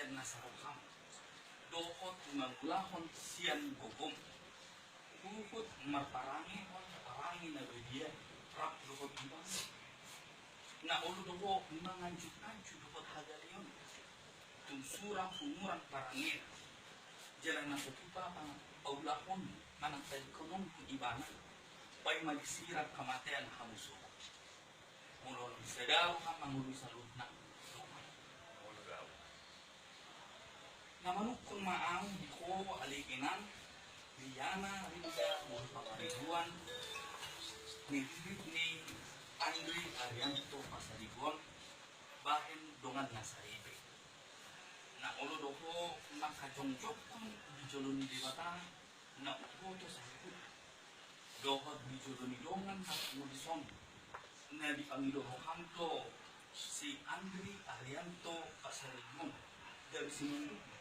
kamaten na sarukam. Dohot mangulahon siyan gogom. Bukod marparangi na bedia rap dohot ibang. Na ulo doho manganjuk-anjuk dohot hagalion. Tumsurang pumurang parangir. Jalan na kutupa ang aulahon manang telekonom ibana. Pay magsirat kamaten hamuso. Mulon sedaw ka mangulu salut na luman. Namanuk kung maang ko aliginan, Liana, Rinda, Pamarihuan, ni Andri Arianto Pasarigon, bahin dongan na sa ibe. Na ulo doho makajongjok kung bijolon di bata, na upo to sa hukut. Dohot bijolon ni dongan at mudison, na di pangidoho hamto si Andri Arianto Pasarigon dari Sinundo.